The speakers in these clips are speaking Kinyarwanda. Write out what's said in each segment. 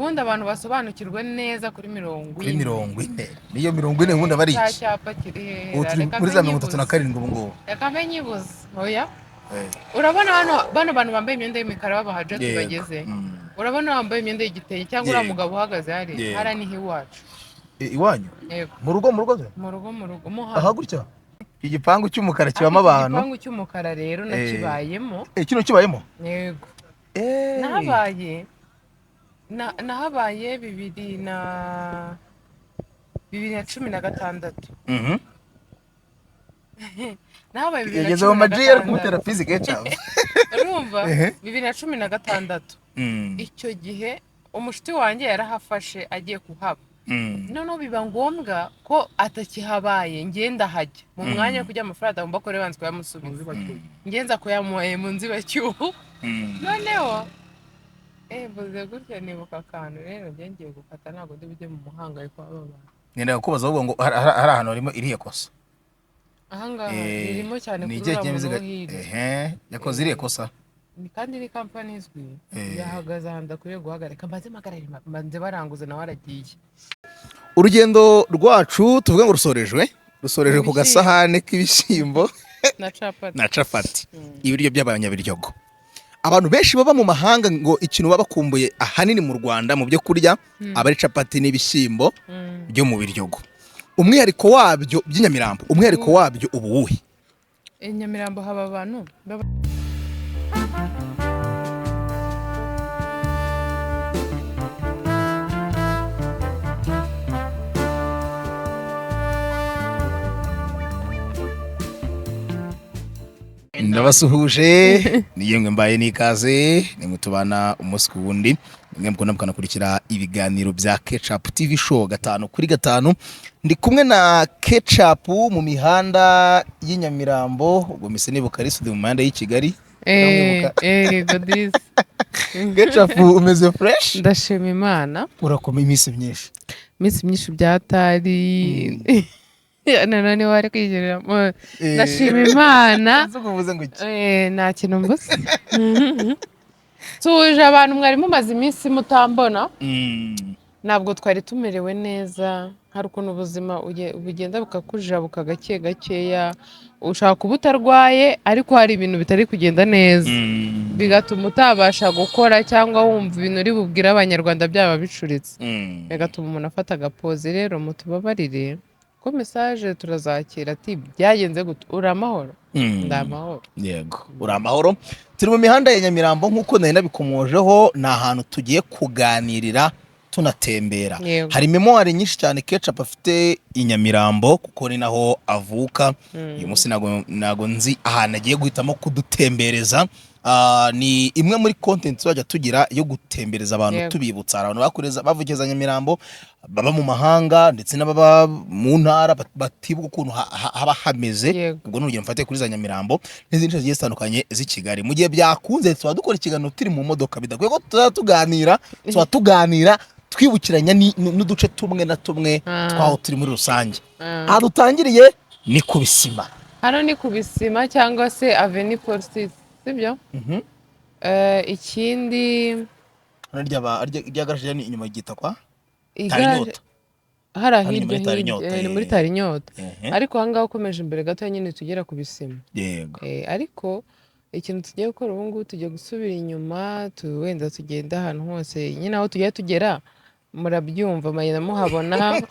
ubundi abantu basobanukirwe neza kuri 40 niyo 40 ubundi abari cya cyapa kiri hera reka muri za 37 ubu ngubu reka menyibuze oya urabona bano bantu bambaye imyenda y'imikara b'abahajati bageze urabona bambaye imyenda y'igitenge cyangwa uriya mugabo uhagaze hariya niho iwacu iwanyu mu rugo mu rugo aha gutya igipangu cy'umukara kibamo abantu igipangu cy'umukara rero nakibayemo kino kibayemo yego nahabaye 2016 nahabaye 2016 yageze mu majiyeri kumutera physique cyane urumva 2016 icyo gihe umushiti wanjye yarahafashe agiye kuhaba noneho biba ngombwa ko atakihabaye ngenda hajya mu mwanya wo kujya amafaranga agomba ko rebanze kuyamusubiza ngenza kuyamuhaye mu nzibacyuho noneho buze gutya nibuka akantu rero ngiye gukata ntabwo ndi bujye mu muhangayiko w'abantu nenda kubaza ahubwo ngo hari ahantu harimo irihe kosa ahangaha ririmo cyane kurura mu hirya yakoze irihe kosa kandi ni kampani izwi yahagaze ahantu akwiye guhagarika mbanze baranguze nawe aragiye urugendo rwacu tuvuge ngo rusorejwe ku gasahane k'ibishyimbo na capati ibiryo by'abanyabiryogo abantu benshi baba mu mahanga ngo ikintu baba bakumbuye ahanini mu Rwanda mu byo kurya aba ari capati n'ibishyimbo byo mu biryogo umwihariko wabyo by'inyamirambo umwihariko wabyo ubuwuhe Nyamirambo haba abantu ndabasuhuje niyemwe mbaye nikaze nimwe tubana umunsi ku wundi nimwe mukunda mukanakurikira ibiganiro bya Ketchup TV show 5/5 ndi kumwe na Ketchup mu mihanda y'Inyamirambo ubwo mise nibuka ari mu mihanda y'i Kigali godis Ketchup umeze fresh ndashima Imana urakoma iminsi myinshi byatari none wari kwigerera ndashima Imana nta kintu mbuze tuje abantu mwari mumaze iminsi mutambona ntabwo twari tumerewe neza hari ukuntu ubuzima bugenda bukakujabuka gake gakeya ushaka kuba utarwaye ariko hari ibintu bitari kugenda neza bigatuma utabasha gukora cyangwa wumva ibintu uri bubwire abanyarwanda byaba bicuritse bigatuma umuntu afata agapoze rero mutubabarire ko message turazakira ati byagenze gute uri amahoro ndamahoro yego uri amahoro turi mu mihanda ya Nyamirambo nkuko nari nabikomojeho ni ahantu tugiye kuganirira tunatembera hari memoire nyinshi cyane Ketchup afite i Nyamirambo kuko ni naho avuka uyu munsi nago nzi ahantu agiye guhitamo kudutembereza ni imwe muri content twajya tugira yo gutembereza abantu tubibutsa abantu bakureza bavugeza Nyamirambo baba mu mahanga ndetse n'ababa mu ntara batibuka ukuntu haba hameze ubwo n'urugero mfate kuri za Nyamirambo n'izindi zigiye zitandukanye z'i Kigali mu gihe byakunze tuba dukora ikiganiro turi mu modoka bidakwiye ko tuganira twibukiranya n'uduce tumwe na tumwe twaho turi muri rusange aha dutangiriye ni ku Bisima hano ni ku Bisima cyangwa se Avenue Police sibyo ikindi rya garaje ni inyuma y'igita kwa Tarinyota ni muri Tarinyota ariko ahangaha ukomeje imbere gato nyine tugera ku Bisima yego ariko ikintu tugiye gukora ubu ngubu tugiye gusubira inyuma wenda tugenda ahantu hose nyine aho tugiye tugera murabyumva mayina muhabona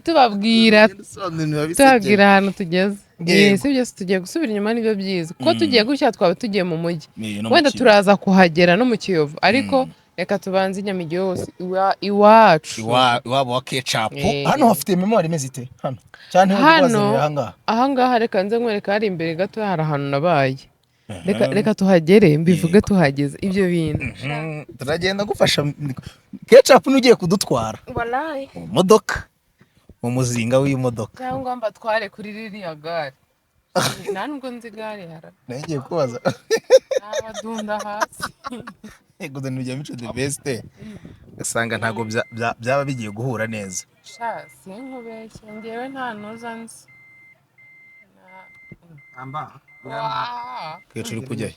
tubabwira ahantu tugeze si byose tugiye gusubira inyuma nibyo byiza kuko tugiye gutya twaba tugiye mu mujyi wenda turaza kuhagera no mu Kiyovu ariko reka tubanze inyamigi yose iwacu iwabo wa Ketchup hano hafite memoire imeze ite hano ahangaha reka nze nkwereka hari imbere gato hari ahantu nabaye reka tuhagere mbivuge tuhageze ibyo bintu turagenda gufasha Ketchup n'ugiye kudutwara mu modoka mu muzinga w'imodoka cyangwa mbatware kuri ririya gare nta nubwo nzi gare nagiye kubaza abadunda hasi ego de nujya mico the best gasanga ntago byaba bigiye guhura neza sha sinkubeshye ngewe nta nuza nzi Ketchup kujya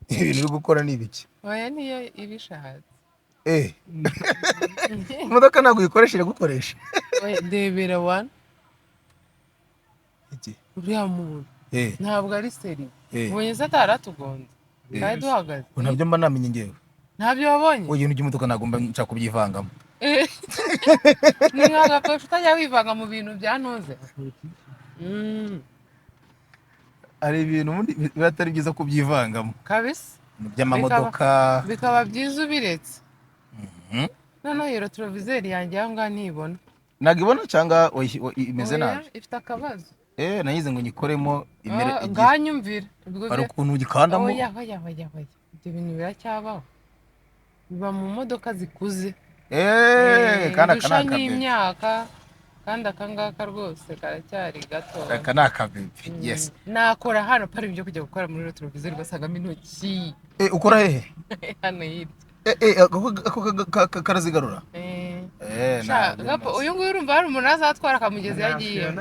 ibintu uri gukora ni ibiki? oya niyo ibishatse imodoka ntabwo uyikoresha iragukoresha. oya ndebera wana iki uriya muntu ntabwo ari seri ubonye se ataratugonze kandi duhagaze ntabyo mba namenye ngewe. ntabyo wabonye oya ibintu by'imodoka ntabwo mba nshaka kubyivangamo. ni nk'agakoresho utajya wivanga mu bintu byantuze. hari ibintu biba atari byiza kubyivangamo kabisa by'amamodoka bikaba byiza ubiretse. noneho iyo retroviseri yanjye aho ngaho ntibona. ntabwo ibona cyangwa imeze nabi? ifite akabazo. nayize ngo nyikoremo nganyumvira hari ukuntu ugikandamo. oya ibyo bintu biracyabaho biba mu modoka zikuze kandi aka ni n'imyaka kandi akangaka rwose karacyari gato. aka ni akabebi. yes nakora hano pari ibyo kujya gukora muri retroviseri ugasangamo intoki. ukora hehe? hano hirya ako karazigarura. uyu nguyu urumva hari umuntu azatwara akamugeza yagiye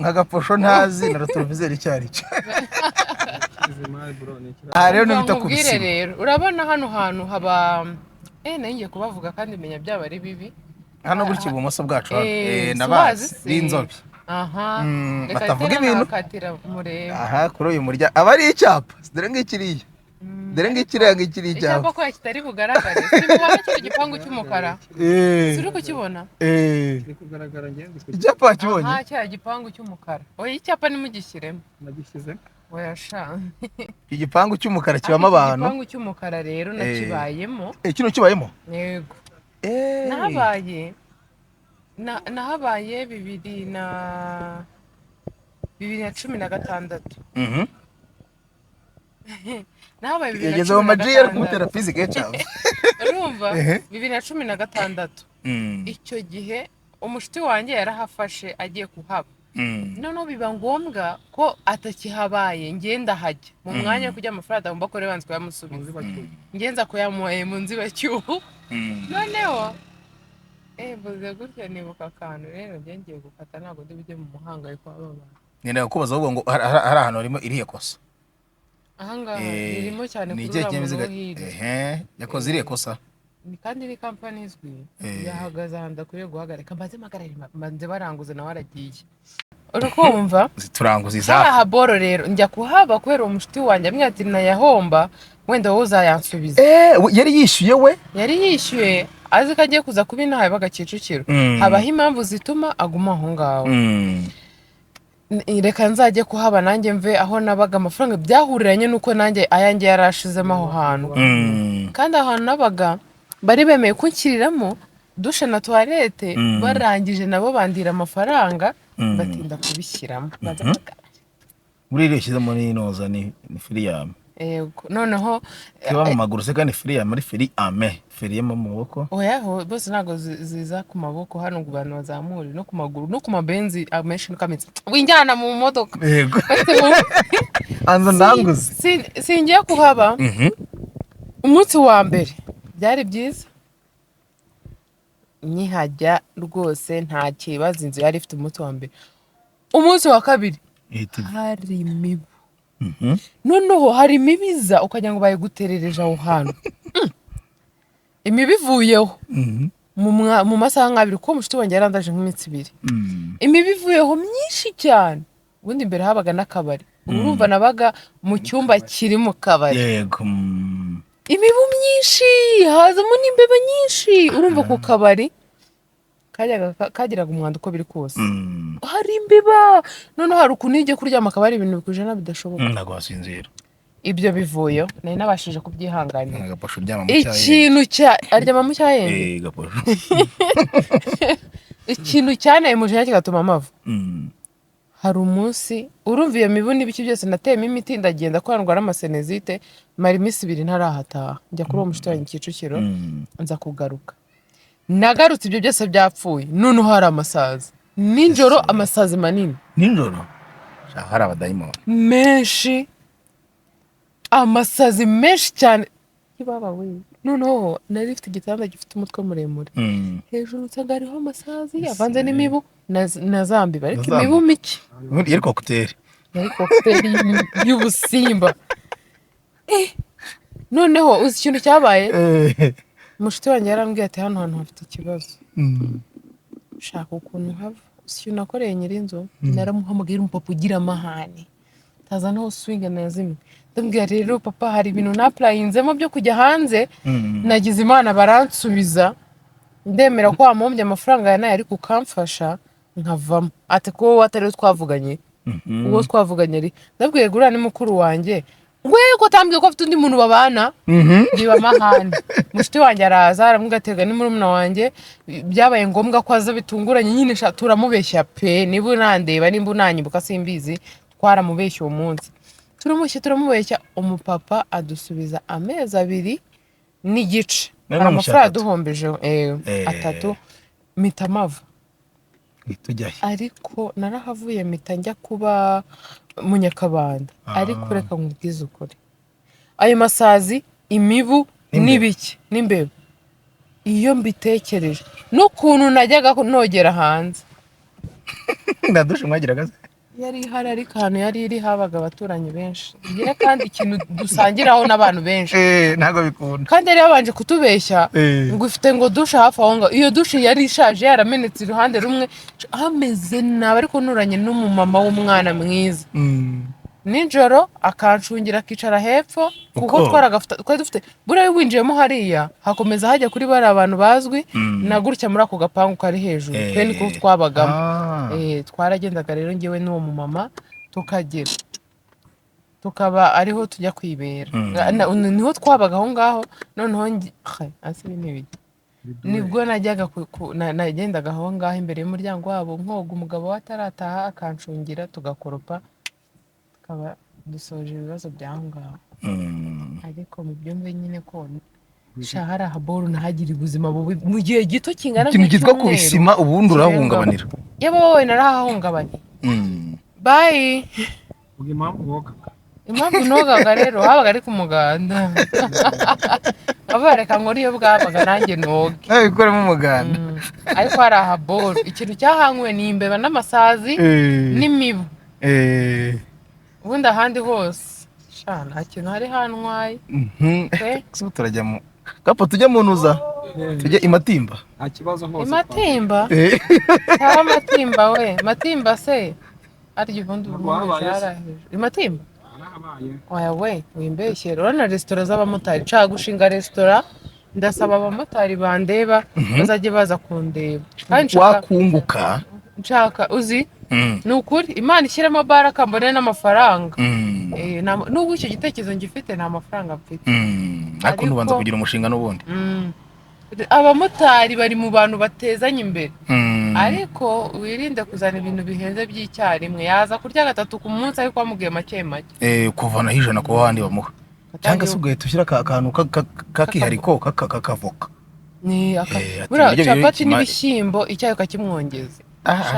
nk'agaposho ntazi na retroviseri cyari cyo. rero nubita kubisiba rero urabona hano hantu haba ngiye kubavuga kandi menya byaba ari bibi. hano gutya ibumoso bwacu ndabazi b'inzobe. batavuga ibintu. kuri uyu murya aba ari icyapa. dore ngikiriya dore ngikiriya icyapa ko kitari bugaragare. simubona kino gipangu cy'umukara suri kukibona. icyapa wakibonye? cya gipangu cy'umukara. oya icyapa nimugishyiremo. nagishyizemo. oya sha igipangu cy'umukara kibamo abantu. igipangu cy'umukara rero nakibayemo. kino kibayemo? yego nahabaye 2016. nahabaye 2016. yageze mu majiyeri kumutera fizike cyane. urumva 2016. icyo gihe umushiti wanjye yarahafashe agiye kuhaba. noneho biba ngombwa ko atakihabaye ngenda hajya mu mwanya wo kujya amafaranga agomba ko rebanze kuyamusubiza ngenza kuyamuhaye mu nzibacyuho. noneho buze gutya nibuka akantu rero ngiye gukata ntabwo ndi bujye mu muhangayiko w'abantu. nenda kubaza ahubwo ngo hari ahantu harimo irihe kosa? ahangaha irimo cyane kuri uriya muntu yakoze irihe kosa? kandi ni kampani izwi yahagaze ahantu akwiye guhagarika mbanze baranguze nawe aragiye. urakumva turanguza izaha aha boro rero njya kuhaba kubera umushiti wanjye amwe ati nayahomba wenda wowe uzayansubiza. yari yishyuye we? yari yishyuye azi ko agiye kuza kuba inaha yabaga Kicukiro. habaho impamvu zituma aguma aho ngaho. reka nzajye kuhaba nanjye mve aho nabaga amafaranga byahuriranye nuko nanjye ayanjye yarashizemo aho hantu. kandi aho hantu nabaga bari bemeye kunshyiriramo dushe na toilette. barangije nabo bandira amafaranga batinda kubishyiramo. muri iriya shyizemo n'inoza ni firiyame. yego noneho kiba mu maguru se kandi firiyame ari firiyame firiyame mu maboko. oya bose ntabwo ziza ku maboko hano ngo abantu bazamure no ku maguru no ku mabenzi amenshi n'ukamitse winjyana mu modoka. yego anza ndanguze singiye kuhaba. umunsi wa mbere byari byiza nkihajya rwose nta kibazo. inzu yari ifite umunsi wa mbere. umunsi wa kabiri hari imibu. noneho hari imibiza ukagira ngo bayiguterereje aho hantu. imibu ivuyeho mu masaha nk'abiri kuko umushiti wanjye yarandaje nk'iminsi 2. imibu ivuyeho myinshi cyane. ubundi imbere habaga n'akabari. urumva nabaga mu cyumba kiri mu kabari. yego imibu myinshi hazamo n'imbeba nyinshi. urumva ku kabari kagiraga umwanda uko biri kose. hari imbeba. noneho hari ukuntu iyo kuryama akaba ari ibintu bikujana bidashoboka. ntabwo wasinzira. ibyo bivuyeho nari nabashije kubyihanganira. agaposho uryama mu cyayenge. aryama mu cyayenge. gaposho. ikintu cyane umujinya kigatuma amava. hari umunsi urumva iyo mibu n'ibiki byose nateyemo imiti ndagenda ko ndwara amasenezite mara iminsi 2 ntarahataha. njya kuri uwo mushiti wanjye Kicukiro nza kugaruka. nagarutse ibyo byose byapfuye. noneho hari amasazi nijoro. amasazi manini nijoro. hari abadayimoni menshi. amasazi menshi cyane. ibaba we. noneho nari ifite igitanda gifite umutwe muremure. hejuru nsanga hariho amasazi avanze n'imibu na zambiba ariko imibu mike. yari kokuteri. yari kokuteri y'ubusimba. noneho uzi ikintu cyabaye mushiti wanjye yarambwiye ati hano hantu hafite ikibazo shaka ukuntu hava uzi ikintu nakoreye nyir'inzu naramuhamagaye umupapa ugira amahane taza naho swinga na zimwe ndambwira rero papa hari ibintu napurayinzemo byo kujya hanze nagize imana baransubiza ndemera ko wamuhombye amafaranga ya nayo ariko ukamfasha nkavamo ati ko wowe atari twavuganye uwo twavuganye ari ndabwiye gura ni mukuru wanjye ngweko tambwiye ko afite undi muntu babana biba amahane mushiti wanjye araza aramugatega ni murumuna wanjye byabaye ngombwa ko aza bitunguranye nyine turamubeshya pe niba unandeba nimba unanyibuka simbizi twaramubeshya uwo munsi turamubeshya umupapa adusubiza amezi 2 n'igice hari amafaranga duhombeje 3 mitamava ariko narahavuye mpita njya kuba mu Nyakabanda ariko reka nkubwize ukuri ayo masazi imibu n'ibiki n'imbeba iyo mbitekereje n'ukuntu najyaga nogera hanze ndadushe mwagiraga yari ihari ariko ahantu yari iri habaga abaturanyi benshi ngira kandi ikintu dusangiraho n'abantu benshi ntago bikunda kandi yari yabanje kutubeshya ngo ufite ngo dushe hafi aho ngo iyo dushe yari ishaje yaramenetse iruhande rumwe hameze nabi ariko nuranye n'umumama w'umwana mwiza nijoro akancungira akicara hepfo kuko twari dufite buriya winjiyemo hariya hakomeza hajya kuri bari abantu bazwi na gutya muri ako gapangu kari hejuru twe niko twabagamo twaragendaga rero ngewe n'uwo mumama tukaba ariho tujya kwibera niho twabaga aho ngaho noneho nibwo najyaga nagendaga aho ngaho imbere y'umuryango wabo nkoga umugabo we atarataha akancungira tugakoropa tukaba dusoje ibibazo by'aho ngaho ariko mu byumve nyine ko shahara haboro nahagira ubuzima bubi mu gihe gito kingana ikintu gitwa kubisima ubundi urahungabanira yabo wowe narahahungabanye bye impamvu nogaga rero habaga ari ku muganda abareka ngo niyo bwabaga nanjye noge bikoramo umuganda ariko hari ahaboro ikintu cyahanywe ni imbeba n'amasazi n'imibu ubundi ahandi hose nta kintu hari hantwaye turajya mu gapo tujya mu ntuza tujya imatimba nta kibazo hose imatimba cyangwa amatimba we matimba se arya ubundi imatimba oya we wimbeshyera urabona resitora z'abamotari nshaka gushinga resitora ndasaba abamotari bandeba bazajye baza kundeba wakunguka nshaka uzi ni ukuri imana ishyiramo baraka mbone n'amafaranga n'ubu icyo gitekerezo ngifite nta mafaranga mfite ariko ntubanza kugira umushinga n'ubundi abamotari bari mu bantu batezanya imbere ariko wirinde kuzana ibintu bihenze by'icyarimwe yaza kurya 3 ku munsi ariko wamubwiye make kuvanaho 100 kuba abandi bamuha cyangwa se ugahita ushyira akantu kakihariko kakavoka buriya capati n'ibishyimbo icyayi ukakimwongeza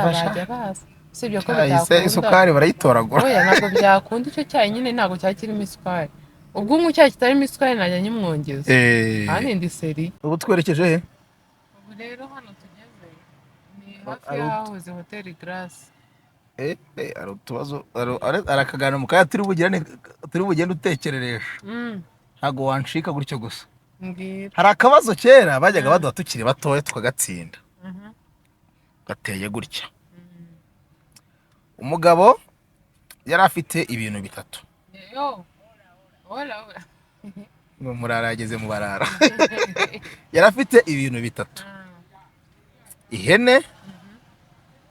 bajya baza sibyo ko bitakunda isukari barayitoragura oya ntabwo byakunda icyo cyayi nyine ntabwo cyakirimo isukari ubwo icyayi kitarimo isukari najya nyimwongeza kandi ndi seri ubu twerekeje he ubu rero hano tugeze ni hafi y'ahahoze hoteli Grace ari utubazo arakagana mu kaya turi bugende utekereresha ntabwo wancika gutyo gusa hari akabazo kera bajyaga baduha tukiri batoya tukagatsinda gateye gutya umugabo yari afite ibintu 3 murara yageze mu barara yari afite ibintu 3 ihene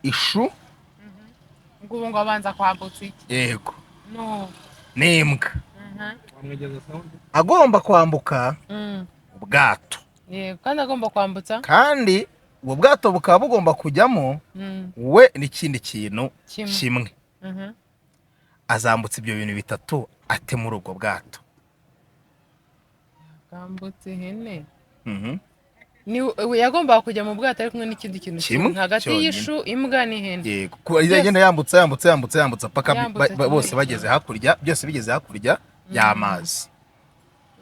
ishu ngo abanza kwambutsa iki yego n'imbwa agomba kwambuka ubwato yego kandi agomba kwambutsa kandi ubwo bwato bukaba bugomba kujyamo we n'ikindi kintu kimwe azambutse ibyo bintu 3 ate muri ubwo bwato yagambutse ihene yagomba kujya mu bwato ari kumwe n'ikindi kintu kimwe hagati y'ishu imbwa n'ihene yego kuba igenda yambutsa paka bose bageze hakurya byose bigeze hakurya y'amazi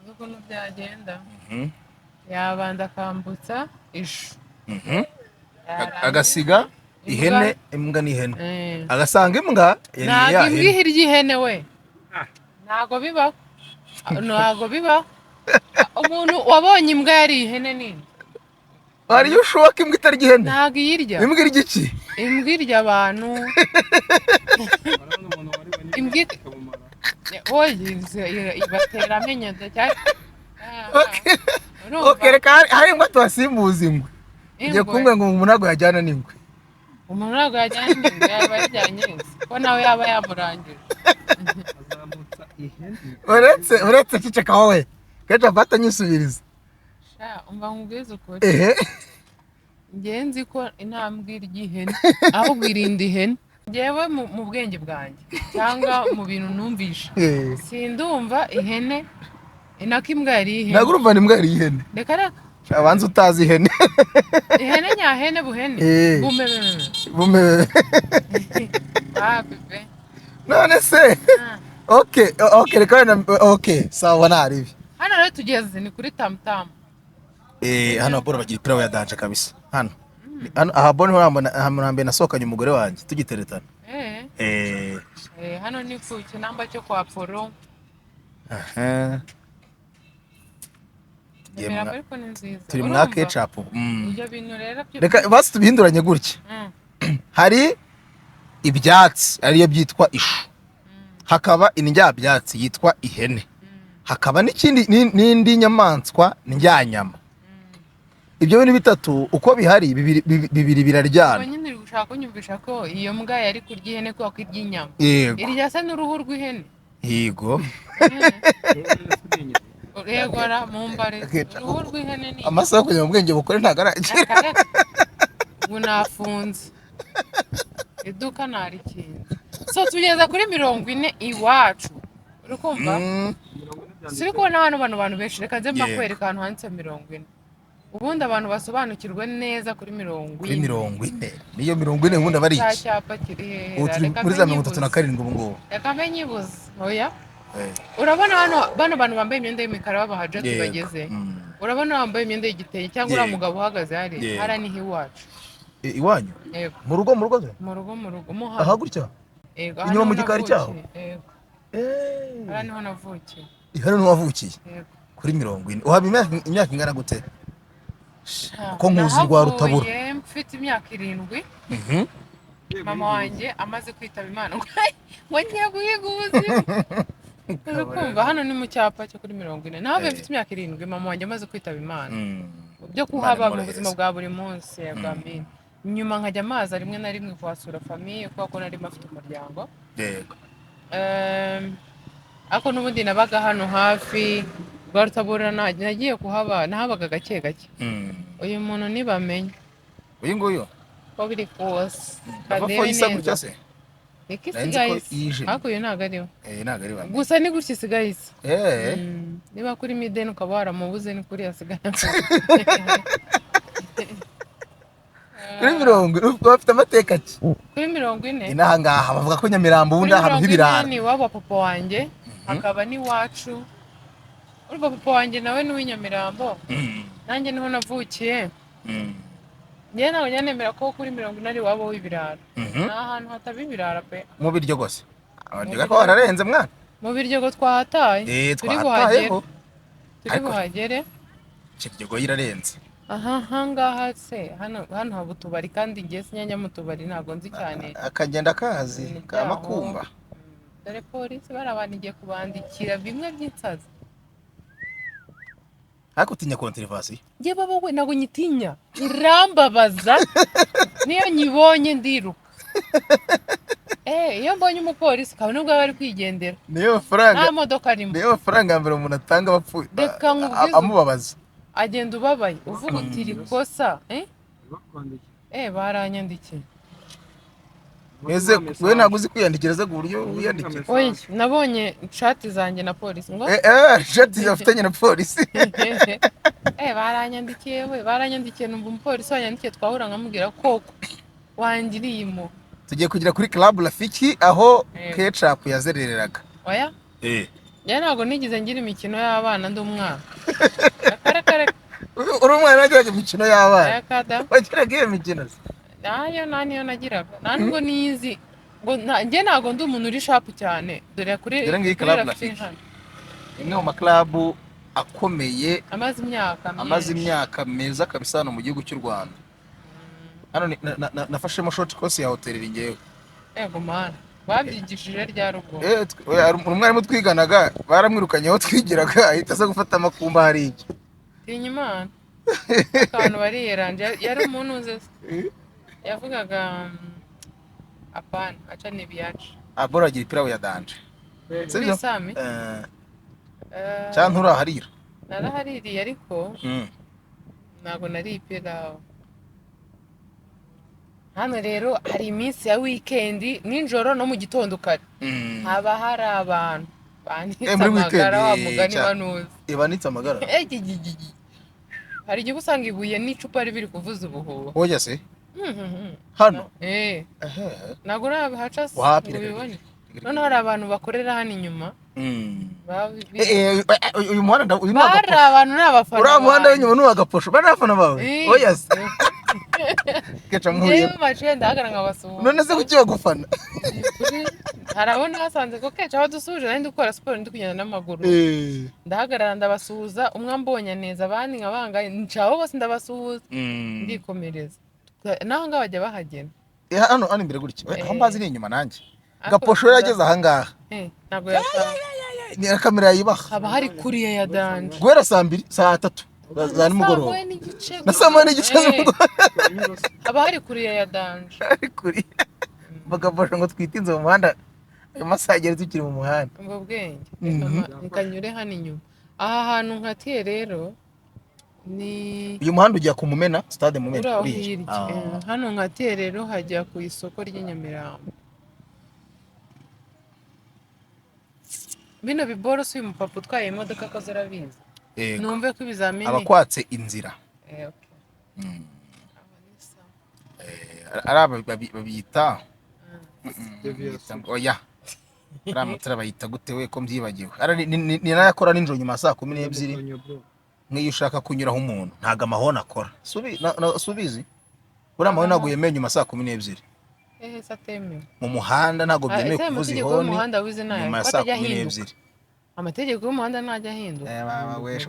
uko byagenda yabanza akambutsa ishu agasiga ihene imbwa n'ihene agasanga imbwa ntabwo imbwa ihirya ihene we ntabwo bibaho ntabwo biba umuntu wabonye imbwa yari ihene nini. Ari ushoka imbwa itarya ihene? Ntabwo iyirya. Imbwa irya iki? Imbwa irya abantu. Imbwa ibatera amenyo cyane. Okay, reka hari imbwa tuhasimbuza ingwe. Ngiye kumwe ngo umuntu ntabwo yajyana n'ingwe. Umuntu ntabwo yajyana n'ingwe, yaba yajyanye ko nawe yaba yamurangije. uretse ciceka wowe keca fata nyisubiriza. Umva nkubwiza ukuri. Ngiye nzi ko intambwe irya ihene ahubwo irinda ihene. Ngewe mu bwenge bwanjye cyangwa mu bintu numvisha sindumva ihene inako imbwa yari ihene. Ntabwo urumva imbwa yari ihene? Reka reka abanza utazi ihene. Ihene nyahene buhene bume bebe none se okay reka okay sawa naribi. Hano rero tugeze ni kuri tamtam. Hano bora bagira ipirawu ya danje kabisa hano. Aha bone hamwe nasohokanye umugore wanjye tugiteretana. Hano ni ku kinamba cyo kwa Poro. Turi mwa ketchup. Ibyo bintu rero reka basi tubihinduranye gutya. Hari ibyatsi ariyo byitwa ishu, hakaba indyabyatsi yitwa ihene, hakaba n'indi nyamaswa ndyanyama. Ibyo bintu bitatu uko bihari bibiri biraryana. Nyine gushaka kunyumvisha ko iyo mbwa yari kurya ihene ko irya inyama. Irya se n'uruhu rw'ihene. Yego. Regora mumbare uruhu rw'ihene ni amasaha kugira ubwenge bukore ntagaragira. Bunafunze. Iduka narikinze. So tugeza kuri 40 iwacu. Urukumva? Siri kubona hano abantu benshi reka nze mbakwereka ahantu handitse 40. Ubundi abantu basobanukirwe neza kuri 40. Kuri 40. Niyo 40 ubundi bari iki? Cyapa kiri hera. Muri za 37 ubu ngubu. Reka menyibuze. Oya. Urabona hano bano bantu bambaye imyenda y'imikara babahajati bageze. Urabona bambaye imyenda y'igitenge cyangwa ura mugabo uhagaze hari ni hiwacu. Iwanyu? Yego. Mu rugo Mu rugo muha. Aha gutya? Yego. Inyuma mu gikari cyaho? Yego. Hano niho navukiye. Hano niho wavukiye? Yego. Kuri 40. Uhaba imyaka ingana gute? Ko nkuzi rwa rutabura. Mfite imyaka 7. Mama wanjye amaze kwitaba Imana ngo ngiye guhiga ubuzima. Urukumva hano ni mu cyapa cyo kuri 40. Nawe mfite imyaka 7 mama wanjye amaze kwitaba Imana. Byo kuhaba mu buzima bwa buri munsi yagambye. Nyuma nkajya amaza rimwe na rimwe kwasura famille kuko nari mafite umuryango. Yego. Ako n'ubundi nabaga hano hafi rwa rutabura nagiye kuhaba nahabaga gake gake. Uyu muntu nibamenye. Uyu nguyu ko biri kose. Kadebe neza. Ikisigaye. Ako yo nagariwe. Nagari bane. Gusa ni gutya isigaye. Niba kuri mideni ukaba waramubuze ni kuri asigaye. Kuri 40 bafite amateka ki? Kuri 40. Inaha ngaha bavuga ko Nyamirambo ubundi ahantu h'ibirara. Ni wabo papa wanjye hakaba ni wacu. Urwa papa wanjye nawe ni w'Inyamirambo. Nanjye niho navukiye. Njye nawe nyanemera ko kuri 40 ari wabo w'ibirara. N'ahantu hataba ibirara pe. Mu biryo gose. Abaryo ko bararenze mwana. Mu biryo go twahataye. Turi buhagere. Kiryo irarenze. Ngaha se hano haba utubari kandi ngiye sinyanya mu tubari ntago nzi cyane. Akagenda kazi kamakumba. Dore polisi barabanigiye kubandikira bimwe by'insazi. Hako tinya controversy. Ngiye baba we nago nyitinya. Irambabaza. Niyo nyibonye ndiruka. Iyo mbonye umupolisi kabone ubwo bari kwigendera. Niyo faranga. Nta modoka arimo. Niyo faranga mbere umuntu atanga bapfuye. Amubabaza. Agenda ubabaye uvuga uti rikosa baranyandikiye. Mweze we ntago uzi kwiyandikiriza ku buryo wiyandikira. Oya nabonye chat zanjye na polisi ngo chat zafitanye na polisi. baranyandikiye numva umupolisi wanyandikiye twahura nkamubwira koko wangiriye imo. Tugiye kugira kuri Club Rafiki aho ketchup yazerereraga. Oya? Ya ntago nigize ngira imikino y'abana ndi umwana. Uri umwana wagiraga imikino y'abana? Yakada. Wagiraga iyo mikino? Niyo nagiraga. Ntabwo nizi ngo njye ntago ndi umuntu uri sharp cyane. Dore kuri Club Rafiki. imwe mu maklabu akomeye amaze imyaka meza kabisa hano mu gihugu cy'u Rwanda. Hano nafashemo short course ya hotellerie ngewe. Yego mana babyigishije rya rugo. Umwarimu twiganaga baramwirukanye aho twigiraga ahita aza gufata amakumba hari iki. Inyuma abantu bariyeranje yari umuntu uze yavugaga apana acha nibiache. Abora agira ipirawu ya danje. Sibyo? Sami. Cyane uraharira. Narahaririye ariko ntabwo nari ipirawu. Hano rero hari iminsi ya weekend ninjoro no mu gitondo kare haba hari abantu banitse amagara wa mugani banuzi ibanitse amagara hari igihe usanga ibuye n'icupa ribiri kuvuza ubuhuha. Oya se hano ntabwo nabihaca ngo ubibone. None hari abantu bakorera hano inyuma uyu muhanda uyu bari abantu n'abafana uriya muhanda w'inyuma n'uwagaposho bari abafana bawe. Oya se keca mpuye ndahagara nkabasuhuza. none se kuki bagufana? harabona hasanze ko keca aho dusuje nari ndikora siporo ndi kugenda n'amaguru ndahagarara ndabasuhuza umwe ambonye neza abandi nkabanga ncaho bose ndabasuhuza ndikomereza naho ngaho bajya bahagera hano imbere gutya aho mbazi ni inyuma nanjye gaposho yageze aha ngaha ntabwo yataha ni kamera yibaha haba hari kuriya ya danje guhera saa 2 saa 3 za nimugoroba na saa 1:30 haba hari kuriya ya danje hari kuriya bagaposho ngo twitinze mu muhanda ayo masaha ageze tukiri mu muhanda ngo bwenge nikanyure hano inyuma aha hantu nkatiye rero ni uyu muhanda ujya ku Mumena stade Mumena hano nkatiye rero hajya ku isoko ry'Inyamirambo. Bino biboro si umupapa utwaye imodoka ko zarabizi numve ko ibizamini abakwatse inzira araba babita oya aramutara bayita gute we ko mbyibagiwe ni nayakora ninjoro nyuma saa 12 nk'iyo ushaka kunyuraho umuntu ntago amahona akora subizi uri amahona ntago yemewe nyuma saa 12 sateme mu muhanda ntago byemewe kuvuza ihoni nyuma ya saa 12. Amategeko y'umuhanda ntajya ahinduka.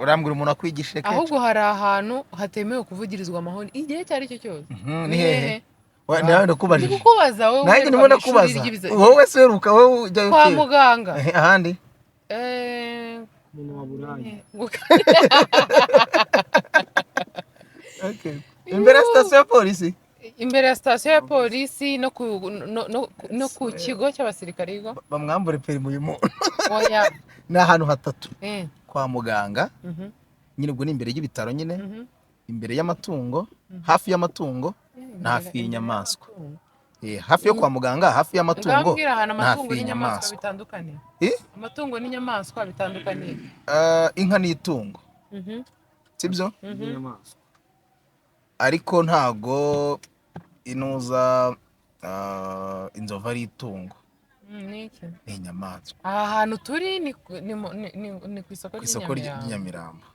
Urambwira umuntu akwigishije keca ahubwo hari ahantu hatemewe kuvugirizwa amahoni igihe cyari cyo cyose. Ni hehe? Nawe ndakubajije. Ndikubaza wowe. Nanjye ndimo ndakubaza. Wowe seruka wowe ujya kwa muganga. Ahandi? Umuntu wa Burayi. Okay. Imbere ya station ya polisi. Imbere ya station ya polisi no ku kigo cy'abasirikare go. Bamwambure perimi uyu muntu. Oya. Ni ahantu hatatu kwa muganga nyine ubwo ni imbere y'ibitaro nyine imbere y'amatungo hafi y'amatungo na hafi y'inyamaswa hafi yo kwa muganga hafi y'amatungo na hafi y'inyamaswa bitandukanye amatungo n'inyamaswa bitandukanye inka n'itungo sibyo ariko ntago inuza inzovu ari itungo ni inyamaswa. Aha hantu turi ni ku isoko ry'Inyamirambo.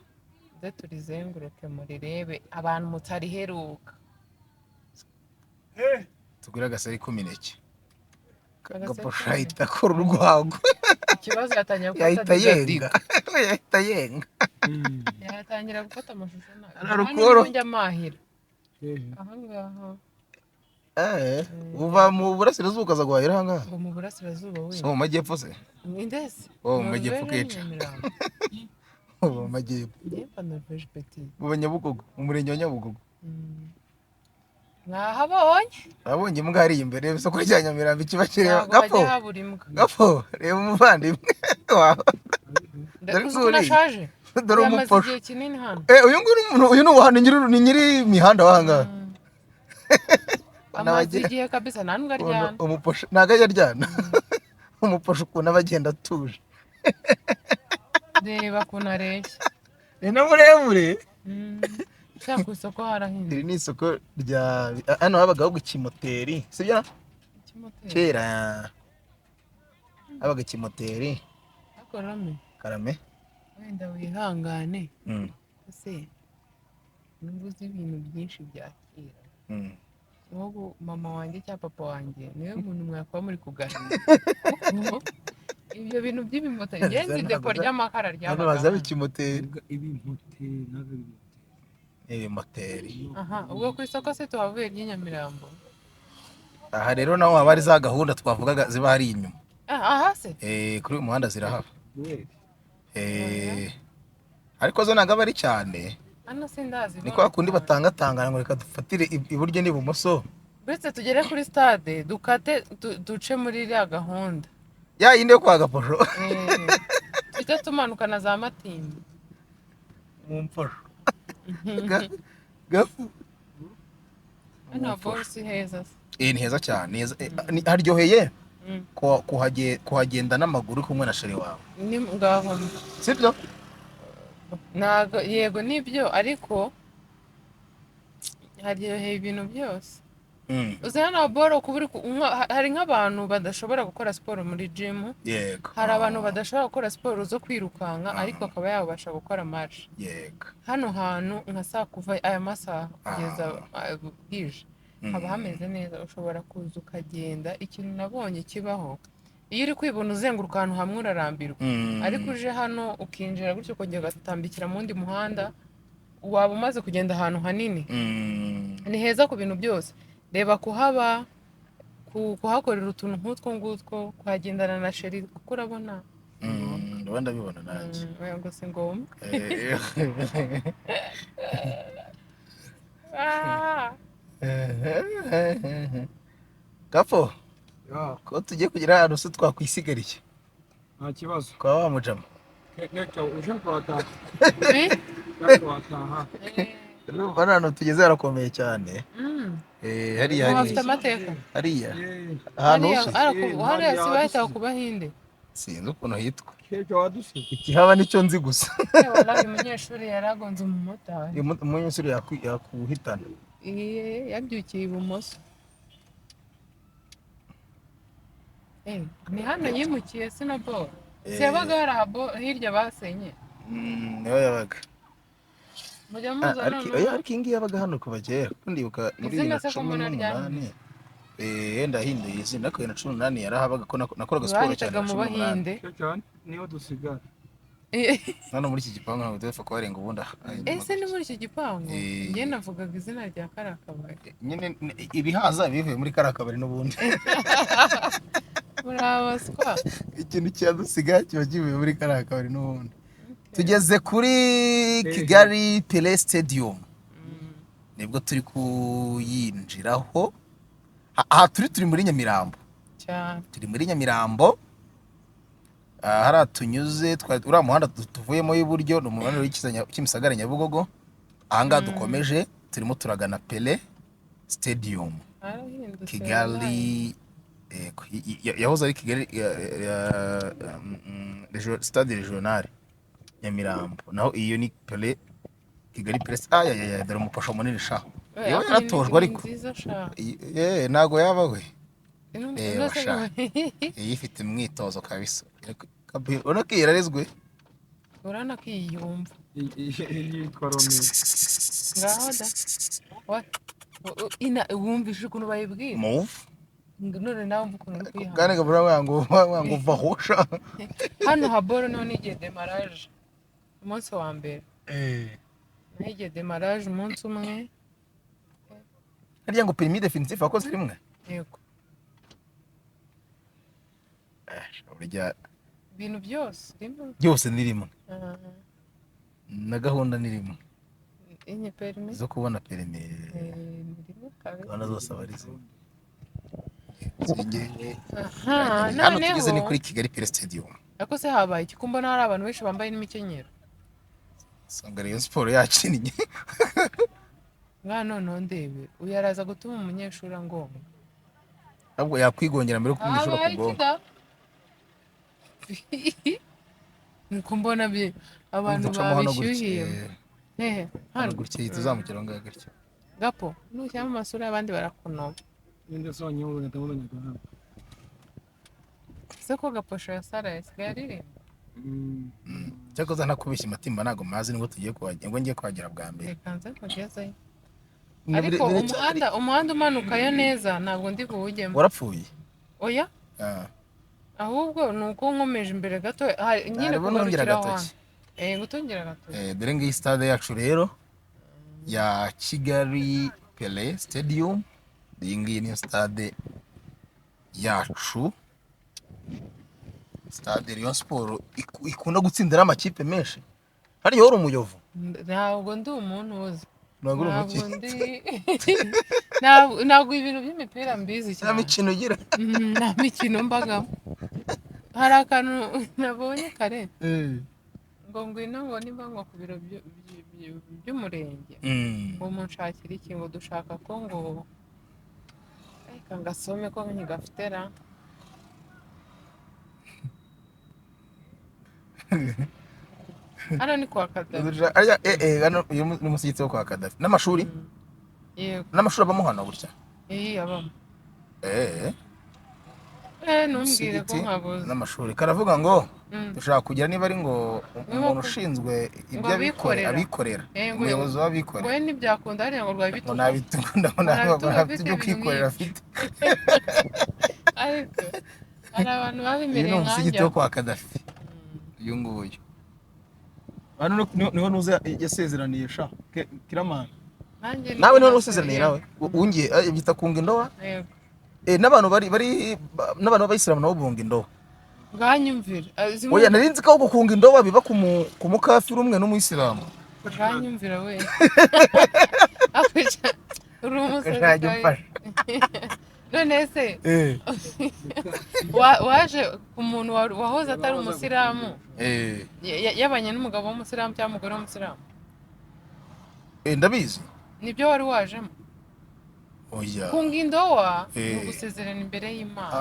Turizenguruke murirebe abantu mutariheruka. Tugura agasari kumineke. Gaposha ahita akora urwago. Ikibazo yatangira gufata yahita yenga. Yatangira gufata amashusho nayo. Njya mahira. Aha ngaha. Uva mu burasirazuba ukaza guhahira aha ngaha? Mu burasirazuba we. So mu majyepfo se? Indese. Mu majyepfo keca. Mu majyepfo. Yepfo na perspective. Mu Nyabugogo, mu murenge wa Nyabugogo. Nahabonye. Abonye imbwa hari imbere isoko rya Nyamirambo ikiba kireba gapo. Gapo, reba umuvandimwe wawe. Ndashaje. Dore umuposho. Uyu ni ubuhano nyiri imihanda wahanga. Amazi igihe kabisa nta nubwo aryana. Umuposho ntago aryana. Umuposho ukuntu abagenda atuje. Reba ukuntu areshya. Ni na muremure. Cyangwa ku isoko harahinduka. Iri ni isoko rya hano habagaho gukimoteri sibyo? Kera habaga kimoteri. Karame. Wenda wihangane. Ese nubuze ibintu byinshi bya kera. Wowe mama wanjye cyangwa papa wanjye niwe muntu mwakwa muri kuganira. ibyo bintu by'ibimoteri genzi depo ry'amakara hano baza bikimoteri ibimoteri. aha ubwo ku isoko se tuhavuye ry'inyamirambo Aha rero naho haba ari za gahunda twavugaga ziba hari inyuma. aha se Kuri uyu muhanda zirahaba. Ariko zo ntabwo aba ari cyane. hano sindazi Ni kwa kundi batangatangana ngo reka dufatire iburyo n'ibumoso. Uretse tugere kuri stade dukate duce muri iriya gahunda Ya yindi yo kwa Gaposho. tujya tumanuka na za Matimba Mu mfasho. Gafu. hano bosi heza Ni heza cyane. Haryoheye kuhagenda n'amaguru kumwe na sheri wawe. ni ngaho Sibyo? ntago yego nibyo ariko haryoheye ibintu byose uzi hano boro hari nk'abantu badashobora gukora siporo muri gym. Yego. Hari abantu badashobora gukora siporo zo kwirukanka ariko akaba yabasha gukora march. Yego. Hano hantu nka saa kuva aya masaha kugeza bwije haba hameze neza, ushobora kuza ukagenda. Ikintu nabonye kibaho iyo uri kwibona uzenguruka ahantu hamwe urarambirwa, ariko uje hano ukinjira gutyo ukongera ugatambikira mu wundi muhanda waba umaze kugenda ahantu hanini. Ni heza ku bintu byose. Reba kuhaba, kuhakorera utuntu nk'utwo ngutwo, kuhagendana na sheri kuko urabona Ndabona bibona nanjye. ngo si ngombwa. Gapo ko tugiye kugira ahantu se twakwisigariye nta kibazo kwa wa mujama. Neka ushaka wataha Urumva hano tugeze harakomeye cyane. Hariya Bafite amateka hariya ahantu hariya si bahita ku Bahinde. sinzi ukuntu hitwa. keke wadusize Ikihaba nicyo nzi gusa. Wallahi umunyeshuri yaragonze umumotari. Umunyeshuri yakuhitana. Yabyukiye ibumoso. Ni hano yimukiye Sinaboro. Si yabaga hari hirya basenye. Niho yabaga. Mujya muza none. Ariko ingi yabaga hano kuva kera. Ndibuka muri 2018. Ndahinduye izina ko 2018 yarahabaga ko nakoraga siporo cyane. Bahitaga mu Bahinde. cyane niho dusigara Hano muri iki gipangu ntabwo dupfa kubarenga ubundi. Ese ni muri iki gipangu? Njye navugaga izina rya kariya kabari. Nyine ibihaza bivuye muri kariya kabari n'ubundi. Urabaswa. Ikintu cyadusiga kiba kivuye muri kariya kabari n'ubundi. Tugeze kuri Kigali Pele Stadium. Nibwo turi kuyinjiraho. Aha turi muri Nyamirambo. Cyane. Turi muri Nyamirambo. Hari tunyuze uriya muhanda tuvuyemo y'iburyo ni umuhanda w'Ikimisagara Nyabugogo. Aha ngaha dukomeje turimo turagana Pele Stadium. Kigali yahoze ari Kigali Stade Regional Nyamirambo. Naho iyo ni Pele Kigali Pele. Dore umupasha munini sha. Iyo yaratojwe ariko. Ntago yaba we. Ifite imwitozo kabisa. Urabona ko yararezwe. Urabona ko yiyumva. yitwa Romeo Ngaho da. Wumvise ukuntu bayibwira. Move. None nawe umva ukuntu uri kwihana. Kandi gabura ngo vahosha. Hano haboro niho nigiye demarage umunsi wa mbere. Nigiye demarage umunsi umwe. Harya ngo permis définitif akoze rimwe. Yego. Burya Ibintu byose ni rimwe. Na gahunda ni rimwe. Inye permis Zo kubona permis. Gahunda zose aba ari zimwe. Hano tugeze ni kuri Kigali Pele Stadium. Ako se habaye iki kumbona hari abantu benshi bambaye n'imikenyero. Sanga Rayon Sport yakinnye. None ndebe uyaraza gutuma umunyeshuri ngomba. Ntabwo yakwigongera mbere ko umunyeshuri akugomba. Niko mbona abantu babishyuhiye. Hano gutya tuzamukira ngaho gutya. Gapo nushyira mu masura y'abandi barakunoba. ninde sonye ubu natabona gahana Se ko Gaposho yasara yasigaye aririmba. Cyakoze ntakubeshya Matimba ntago mazi nibwo tugiye kuhagera ngo ngiye kuhagera bwa mbere. Kanze kugezayo. Ariko umuhanda umanukayo neza ntabwo ndi buwujyemo. Warapfuye? Oya? ahubwo ni uko nkomeje imbere gato nyine kugarukira aho gutongera gato dore ngiyi stade yacu rero ya Kigali Pele Stadium. Iyi ngiyi niyo stade yacu, stade Rayon Sport ikunda gutsindira amakipe menshi. Hariya uri umuyovu? Ntabwo ndi umuntu uzi, ntabwo ntabwo ibintu by'imipira mbizi cyane. nta mikino ugira? Nta mikino mbagamo. Hari akantu nabonye kare ngo ngwino ngo niba ngo ku biro by'umurenge ngo munshakire iki, ngo dushaka ko ngo reka ngasome ko nkigafite ra. Hano ni kwa Kadafi. Hano uyu ni umusigiti wo kwa Kadafi. N'amashuri? Yego. N'amashuri abamo hano gutya? Abamo. Numbwire ko nkabuze. N'amashuri karavuga ngo dushaka kugira niba ari ngo umuntu ushinzwe iby'abikorera, umuyobozi w'abikorera. Wowe ntibyakunda hariya ngo rwaye bitugu. Ntabwo byo kwikorera afite. Ariko hari abantu babimereye nkanjye. Uyu ni umusigiti wo kwa Kadafi. Uyu nguyu. Hano niho nuza yasezeraniye sha Kiramani. Nawe niho nusezeraniye nawe. Ungiye bita kunga indoba? Yego. N'abantu n'abantu b'Abayisilamu nabo bunga indoba. Bwanyumvira. Oya narinzi ko gukunga indoba biba ku mukafiri umwe n'umuyisilamu. Bwanyumvira we. Uri umusazi. None se waje ku muntu wahoze atari umusilamu yabanye n'umugabo w'umusilamu cyangwa umugore w'umusilamu? Ndabizi. Nibyo wari wajemo? Oya. Kunga indowa ni ugusezerana imbere y'Imana.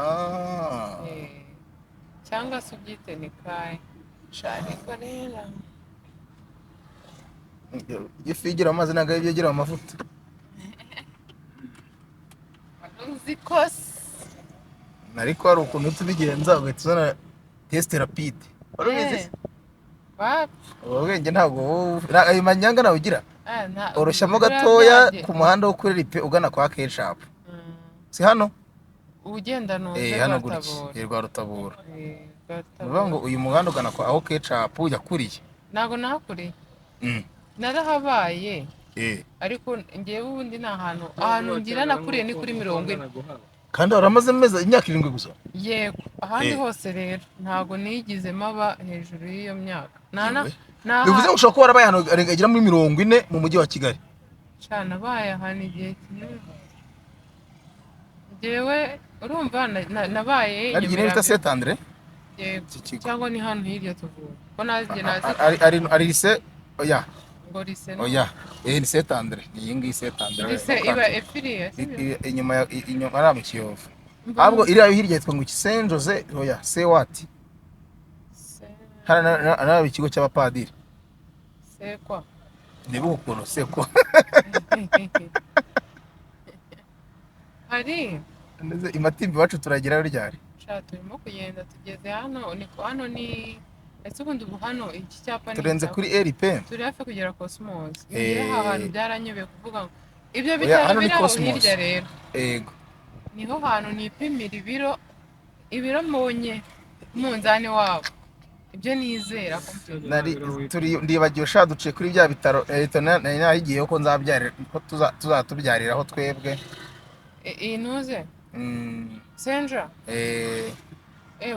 Cyangwa se ubyite nikaye. Shariko rero. Ifi igira amazi ntabwo ari igira amavuta. Zikose. Ariko hari ukuntu tubigenza ugahita uzana test rapide. Wari ubizi? Ubwenge ntabwo ayo manyanga nawe ugira. Oroshyamo gatoya ku muhanda wo kuri Ripe ugana kwa Ketchup. Si hano? Ugenda no hano gutya rwa Rutabura. Uvuga ngo uyu muhanda ugana kwa aho Ketchup ujya kuriye. Ntago nahakuriye. Narahabaye. Ariko ngewe ubundi nta ahantu ngira nakuriye ni kuri 40. Kandi waramaze meza imyaka 7 gusa? Yego, ahandi hose rero ntago nigize maba hejuru y'iyo myaka. Bivuze ngo ushobora kuba warabaye ahantu agira muri 40 mu mujyi wa Kigali. Cyane baye ahantu igihe kinini. Ngewe urumva nabaye ari gire bita Saint Andre? Yego, cyangwa ni hano hirya tuvuga. Ko nazi ari lise oya. Ngo lise no? Oya, ni Saint Andre. Iyi ngiyi Saint Andre. Lise iba efiriye. Inyuma ari mu Kiyovu. Ahubwo iri ayo hirya yitwa ngo Saint Jose, oya, se what? Hana ikigo cy'abapadiri. Sekwa. Nibu ukuntu sekwa. Hari imatimbi wacu turagira ryari? Turimo kugenda tugeze hano ni ese ubundi hano iki cyapa ni turenze kuri RP. Turi hafi kugera Cosmos. Aha hantu byaranyobeye kuvuga ngo ibyo bitaro biraho hirya rero. Yego. Niho hantu nipimira ibiro mbonye umunzani wabo. Ibyo nizera ko ndibagiye sha duce kuri bya bitaro nahigiye ko nzabyarira ko tuzatubyariraho twebwe. Inuze? Senja?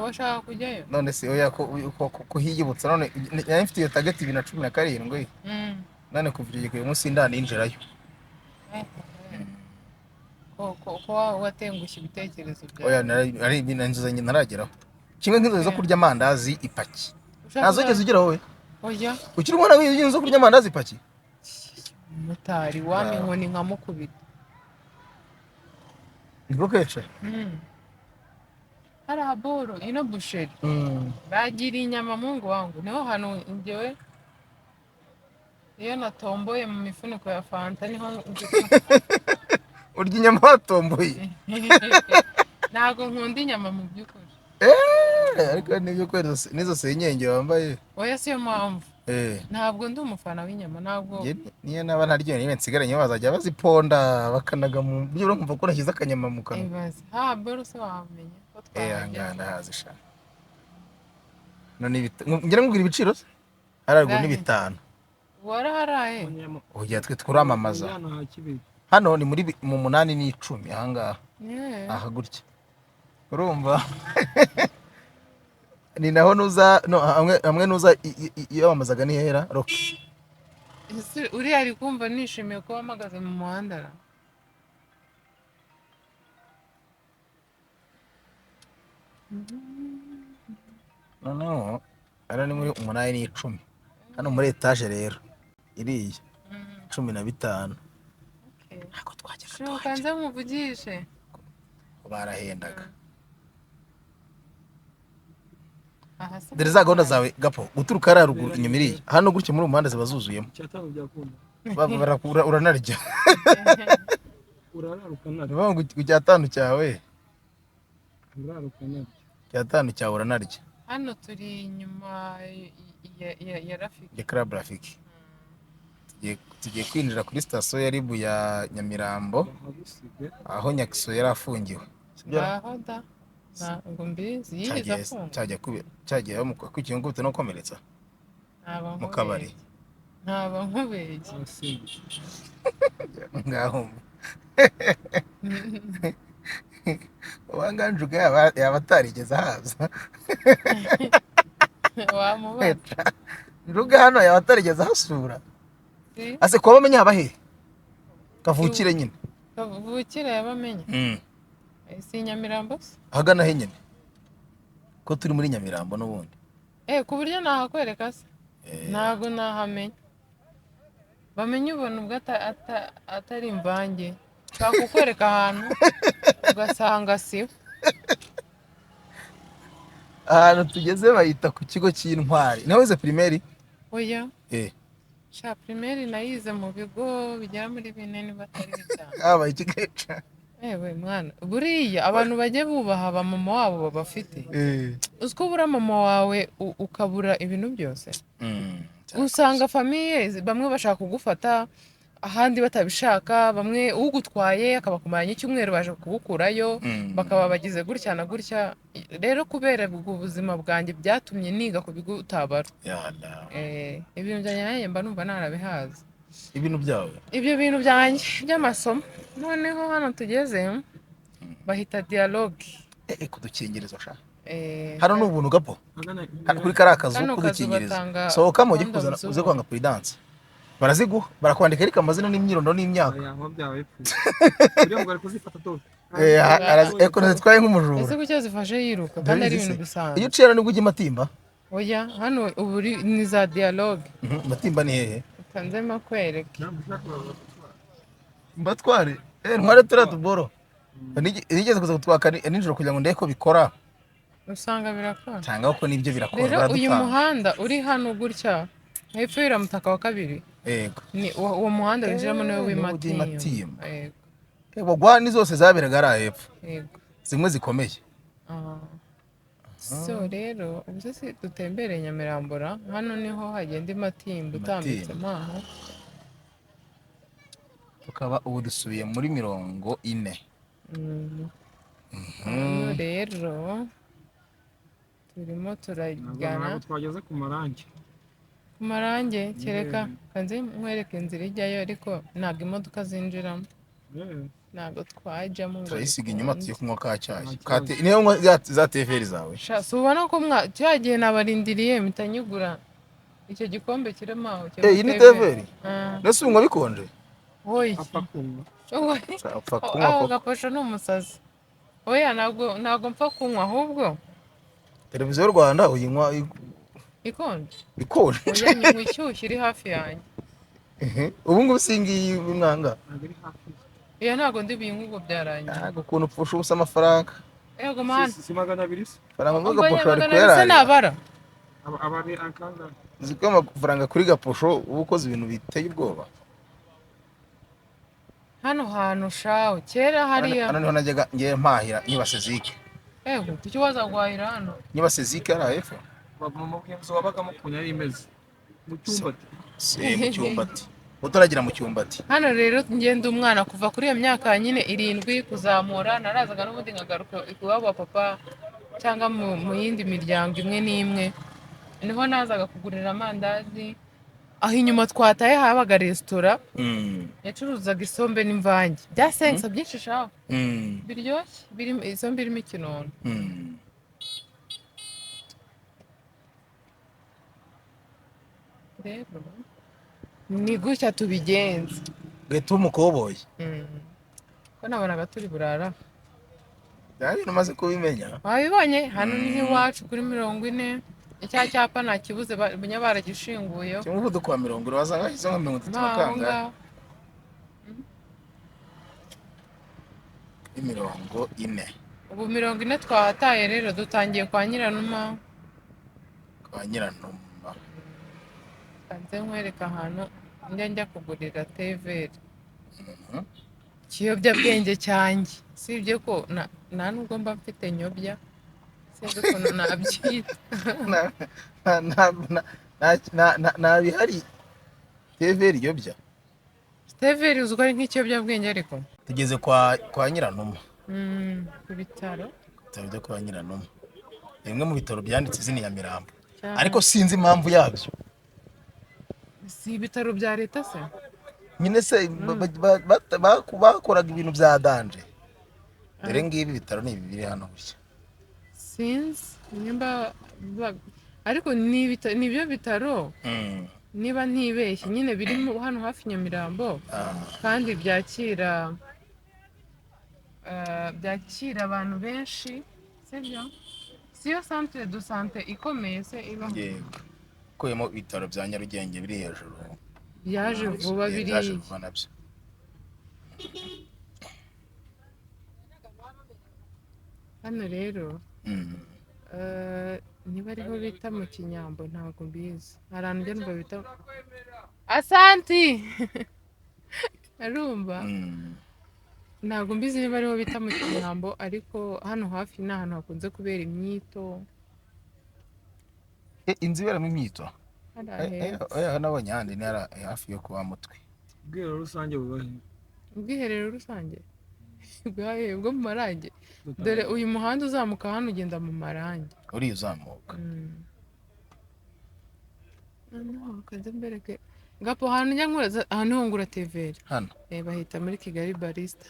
Washaka kujyayo? None se oya ko hiyibutsa none nari mfite iyo target 2017. None kuva igihe munsi ndaninjirayo. Ko watengushye ibitekerezo byawe. Oya ari binanzanye narageraho. Kimwe nk'inzo zo kurya amandazi ipaki. Nazo geze ugira wowe? Oya. Ukiri umwana w'inzo kurya amandazi ipaki? Mutari wami nkoni nkamukubita. Nibwo keche? Hari aboro ino busheri. Bagira inyama mungu wangu. Niho hano ngewe iyo natomboye mu mifuniko ya fanta niho urya inyama watomboye. Ntago nkunda inyama mu byukuri. Ariko nibyo kwera nizo senyenge wambaye. Oya siyo mpamvu. Ntabwo ndi umufana w'inyama ntabwo. Niyo naba ntaryo nibe nsigaranye bazajya baziponda bakanaga mu byo urumva ko nashyize akanyama mu kanwa. Boro se wamenye ko ngana hazi sha. ngira ngo ibiciro hararwo ni 5. waraharaye oya twe turamamaza hano ni muri mu 8 n'10 ahangaha aha gutya urumva ni naho nuza no hamwe nuza yamamazaga ni hera Rock uri ari kumva nishimiye ko wamagaze mu muhanda no ara ni muri 8 n'10 hano muri etage rero iriya 15 ntabwo twagera ukanze muvugishe barahendaga dore za gahunda zawe gapo guturuka ari ruguru inyuma iriya hano gutyo muri umuhanda ziba zuzuyemo uranarya urararuka ku cyatanu cyawe uranarya hano turi inyuma ya Rafiki ya Club Rafiki tugiye kwinjira kuri sitasiyo ya Ribu ya Nyamirambo aho Nyakiso yari afungiwe aho da ntabwo mbizi yigeze afunga cyagiye kwikinga gute no komeretsa mu kabari ntaba nkubeye ngaho wanganjuga yaba atarigeze ahaza wamubaza njuga hano yaba atarigeze ahasura ase kuba bamenye abahe kavukire nyine kavukire yabamenye si Nyamirambo se ahagana he nyine ko turi muri Nyamirambo n'ubundi ku buryo nahakwereka se ntabwo nahamenya bamenye ubona ubwo atari imvange nshaka kukwereka ahantu ugasanga siho ahantu tugeze bayita ku kigo cy'intwari nawe wize primaire oya sha primaire nayize mu bigo bigera muri 4 niba atari 5 abaye ikigeca ewe mwana buriya abantu bajye bubaha abamama wabo babafite uziko bura mama wawe ukabura ibintu byose usanga famiye bamwe bashaka kugufata ahandi batabishaka bamwe ugutwaye akabakumaranya icyumweru baje kugukurayo bakaba bagize gutya na gutya rero kubera ubuzima bwanjye byatumye niga ku bigo utabara ibintu byanjye nanjye mba numva narabihaza ibintu byawe ibyo bintu byanjye by'amasomo noneho hano tugeze bahita dialogue kudukingirizo sha hano ni ubuntu gapo kuri kariya kazu kudukingirizo sohokamo ujye kuzana uze kwanga prudence baraziguha barakwandika ariko amazina n'imyirondoro n'imyaka eko nazitwaye nk'umujura ese kucyo zifashe yiruka kandi ari ibintu bisanzwe iyo uciye nibwo ujya Matimba oya hano ubu ni za dialogue Matimba ni hehe kanzema kwereke mbatware ntware turatuboro nigeze kuza gutwaka nijoro kugira ngo ndebe ko bikora usanga birakora cyangwa ko nibyo birakora rero uyu muhanda uri hano gutya hepfo y'Iramutaka wa 2 yego ni uwo muhanda winjiramo niwe w'Imatimba yego gwani zose zaberaga ari hepfo yego zimwe zikomeye so rero ubwo se dutembere Nyamirambora hano niho hagenda Imatimba utambitse maho tukaba ubu dusubiye muri 40 rero turimo turagana twageze ku marange kereka kanze nkwereke inzira ijyayo ariko ntabwo imodoka zinjiramo ntabwo twajyamo ngo turayisiga inyuma tugiye kunywa ka cyayi niyo za teferi zawe si ubona ko cyagiye nabarindiriye mpita nyigura icyo gikombe kirimo aho iyi ni teferi nese unywa bikonje oya aho gaposho ni umusazi oya ntabwo mpfa kunywa ahubwo televiziyo y'u Rwanda uyinywa ikonje oya nywa ishyushye iri hafi yanjye ubu ngubu singiye umwanga iyo ntabwo ndi buyinywe ubwo byarangiye ntabwo ukuntu upfusha ubusa amafaranga yego mani si 200 faranga ngo gaposho ari kuyarara nabara abari akanga ziko amafaranga kuri gaposho ubu ukoze ibintu biteye ubwoba hano hantu shawe kera hariya hano niho najyaga ngiye mpahira nyibase zike yego icyo waza guhahira hano nyibase zike ari hepfo mu bwinzu wabagamo kunya ari imeze mu cyumbati utaragira mu cyumbati hano rero ngenda umwana kuva kuri iyo myaka nyine 7 kuzamura narazaga n'ubundi nkagaruka iwabo wa papa cyangwa mu yindi miryango imwe n'imwe niho nazaga kugurira amandazi. Aho inyuma twataye habaga resitora yacuruzaga isombe n'imvange bya sensa byinshi shaho biryoshye, birimo isombe irimo ikinono. Rero ni gutya tubigenza. Gahita umukoboyi ko nabonaga turi burara. byari umaze kubimenya. Wabibonye hano ni nk'iwacu kuri 40. Icya cyapa nakibuze banya baragishinguyeho. Umuvuduko wa 40 urabasanga hizo nka 30 kanga. 40. Ubu 40 twahataye rero dutangiye kwa Nyiranuma. Kwa Nyiranuma. Kanze nkwereka ahantu njya kugurira TV. Kiyobyabwenge cyanjye. Sibye ko nta nubwo mba mfite nyobya. Sinzi ukuntu nabyita. Nabihari TV yobya. TV uziko ari nk'ikiyobyabwenge ariko. Tugeze kwa Nyiranuma. Ku bitaro. Byo kwa Nyiranuma. Bimwe mu bitaro byanditse izina Nyamirambo. Ariko sinzi impamvu yabyo. Si ibitaro bya leta se? Nyine se bakoraga ibintu bya danje. Dore ngibi bitaro ni bibiri hano gutya. Sinzi nimba ariko ni byo bitaro. Niba ntibeshye nyine biri hano hafi Nyamirambo kandi byakira abantu benshi, sibyo? Siyo centre de santé ikomeye se iba. Yego. Koyemo ibitaro bya Nyarugenge biri hejuru. Yaje vuba biri. Hano rero niba ariho bita mu Kinyambo ntabwo mbizi. Hari ahantu njya numva bita Asanti. Arumva ntabwo mbizi niba ariho bita mu Kinyambo, ariko hano hafi ni ahantu hakunze kubera imyito. Inzu iberamo imyito? Nabonye ahandi ni hafi yo kuba Mutwe. Ubwiherero rusange bubahe? Ubwiherero rusange bwo mu Marange. Dore uyu muhanda uzamuka hano ugenda mu Marange. Uri uzamuka. Kanze mbereke ngapo hano njya nkura ahantu hongura TV. Hano bahita muri Kigali Barista.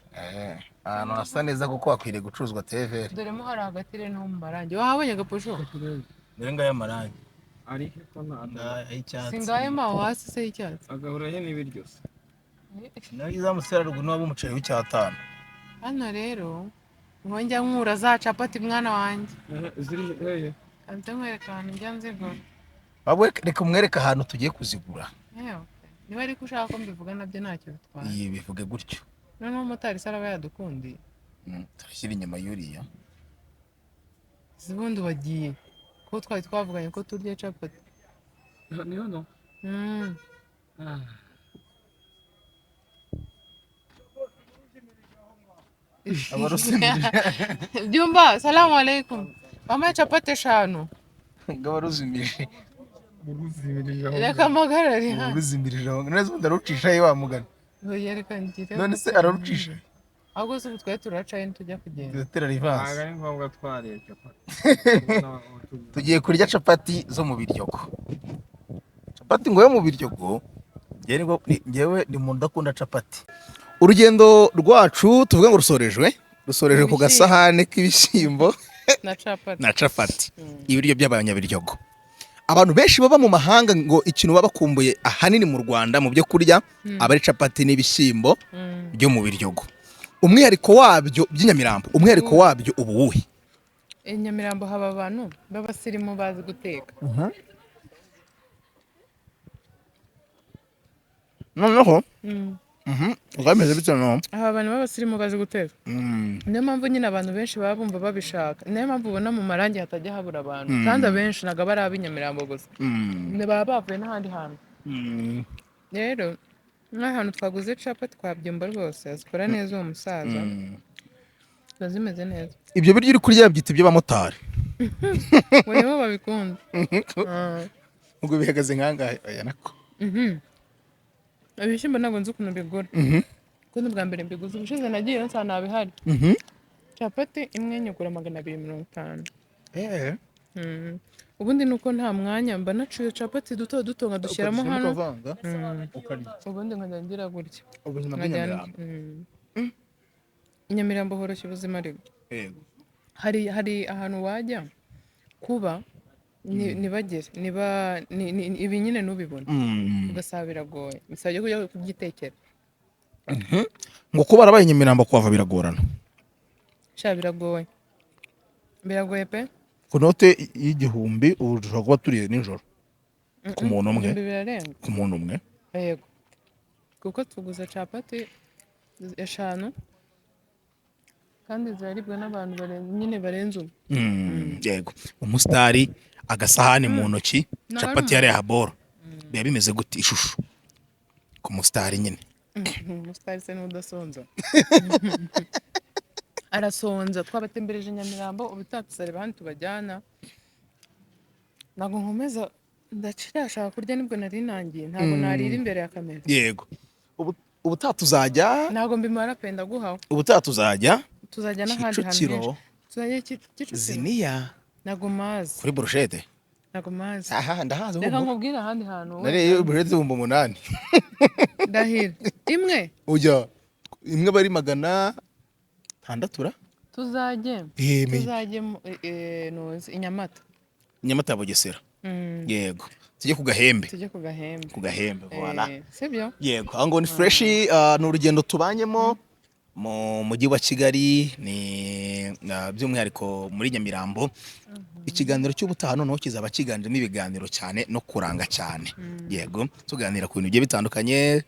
Ahantu hasa neza kuko wakwiriye gucuruzwa TV. Dore mo hari hagati rero no mu Marange. Wahabonye gaposho? Dore ngaya Marange. Ari hepfo na icyatsi. Singaye maho hasi se icyatsi. agahura he n'ibiryo se. Nari zamusera rugu n'abo umuceri w'icyatanu. Hano rero ngo njya nkura za capati mwana wanjye. Ziri hehe? Kanze nkwereka ahantu njya nzigura. Babwe reka umwereka ahantu tugiye kuzigura. Niba ariko ushaka ko mbivuga nabyo ntacyo bitwara. Iyi bivuge gutyo. Noneho umumotari se araba yadukundiye. Turashyira inyuma y'uriya. Zibundi wagiye ko twari twavuganye ko turya capati. Ni hano? Jumba, salamu alaikum. Mama chapati 5. Ngabaruzimije. Reka magarari ha. Uruzimirije aho. Neza ndarucisha ye wa mugana. Yereka ngire. None se ararucisha. Ahubwo se twaye turacaye tujya kugenda. Dutera rivanse. Ari ngombwa twariye capati. Tugiye kurya capati zo mu Biryogo. Capati ngo yo mu Biryogo. Ngewe ni mu ndakunda capati. Urugendo rwacu tuvuga ngo rusorejwe ku gasahane k'ibishyimbo na capati. Ibiryo by'abanyabiryogo. Abantu benshi baba mu mahanga ngo ikintu baba bakumbuye ahanini mu Rwanda mu byo kurya aba ari capati n'ibishyimbo byo mu Biryogo. Umwihariko wabyo by'inyamirambo, umwihariko wabyo ubuwuhe? Nyamirambo haba abantu b'abasirimu bazi guteka. Noneho ugameze bityo no. Aba abantu b'abasirimu bazi guteka. Niyo mpamvu nyine abantu benshi baba bumva babishaka. Niyo mpamvu ubona mu Marange hatajya habura abantu. Kandi abenshi naga bari ab'inyamirambo gusa. Ne baba bavuye n'ahandi hantu. Rero n'ahantu twaguze capati twabyumba rwose azikora neza uwo musaza. Zimeze neza. Ibyo biryo uri kurya byita iby'abamotari. Wewe babikunda. Ubwo bihagaze nkangahe aya nako. Ibishyimbo ntabwo nzi ukuntu bigura. Kuko bwa mbere mbiguze ubushize nagiye nsana abihari. Capati imwe nyugura 250. ubundi nuko nta mwanya mba nacuye capati duto duto nkadushyiramo hano ukavanga ukarya ubundi nkajya ngira gutya ubuzima nkajya bw'inyamirambo. Inyamirambo horoshya ubuzima ariko Yego. hari ahantu wajya kuba nibagere ibi nyine nubibona ugasaba biragoye bisabye kujya kubyitekera ngo kuba arabaye Nyamirambo kuhava biragorana. sha biragoye pe Ku note y'igihumbi ubu dushobora kuba turiye nijoro ku muntu umwe. ibihumbi birarenga Ku muntu umwe. yego kuko tuguza capati 5 kandi ziraribwa n'abantu nyine barenze umwe. Yego. Umusitari agasahani mu ntoki capati ya rehaboro biba bimeze gute ishusho ku musitari nyine. Umusitari se n'udasonza arasonza. Twabatembereje Nyamirambo ubutatusareba hano tubajyana ntabwo nkomeza ndashaka kurya nibwo nari nangiye ntabwo narira imbere ya kamera. Yego. Ubutaha tuzajya ntabwo mbimara penda guhaho. Ubutaha tuzajya n'ahandi hantu henshi. Tuzajya Kicukiro. Ziniya ntabwo mazi kuri burushete. ntabwo mazi. Aha ndahazi. Reka nkubwire ahandi hantu. Nare burushete 800. Ndahira imwe ujya imwe bari 600. tuzajye nuzi Inyamata Nyamata Bugesera. Yego. Tujye ku Gahembe. Ku Gahembe voilà. Sibyo? Yego. Aho ngo ni fresh ni urugendo tubanyemo mu mujyi wa Kigali ni by'umwihariko muri Nyamirambo. Ikiganiro cy'ubutaha noneho kizaba kiganjemo ibiganiro cyane no kuranga cyane. Yego. Tuganira ku bintu bigiye bitandukanye.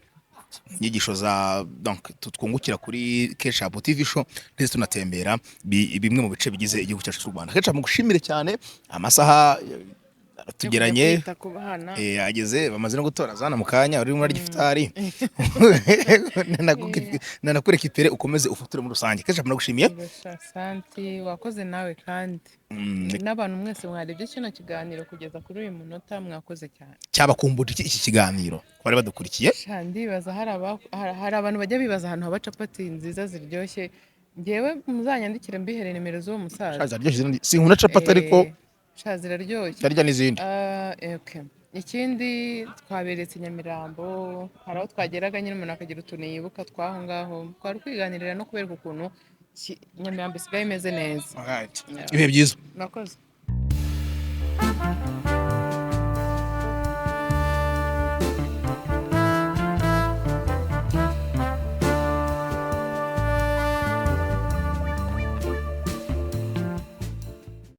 Inyigisho za donc twungukira kuri Ketchup TV show ndetse tunatembera bimwe mu bice bigize igihugu cyacu cy'u Rwanda. Ketchup mugushimire cyane amasaha tugeranye ageze bamaze no gutora zana mu kanya uri muri gifitari nanakureka ipere ukomeze ufuture muri rusange. Ketchup nagushimiye. Asante wakoze nawe kandi n'abantu mwese mwarebye kino kiganiro kugeza kuri uyu munota mwakoze cyane. Cyabakumbuje iki kiganiro bari badukurikiye. Ndibaza hari abantu bajya bibaza ahantu haba capati nziza ziryoshye. Ngewe muzanyandikire mbihere nimero z'uwo musaza. Zaryoshye sinkunda capati ariko ziraryoshye. Tarya n'izindi. Okay. Ikindi twaberetse Nyamirambo hari aho twageraga nyine umuntu akagira utuntu yibuka twaho ngaho twari kwiganirira no kubereka ukuntu Nyamirambo isigaye imeze neza. Ibihe byiza. Nakoze.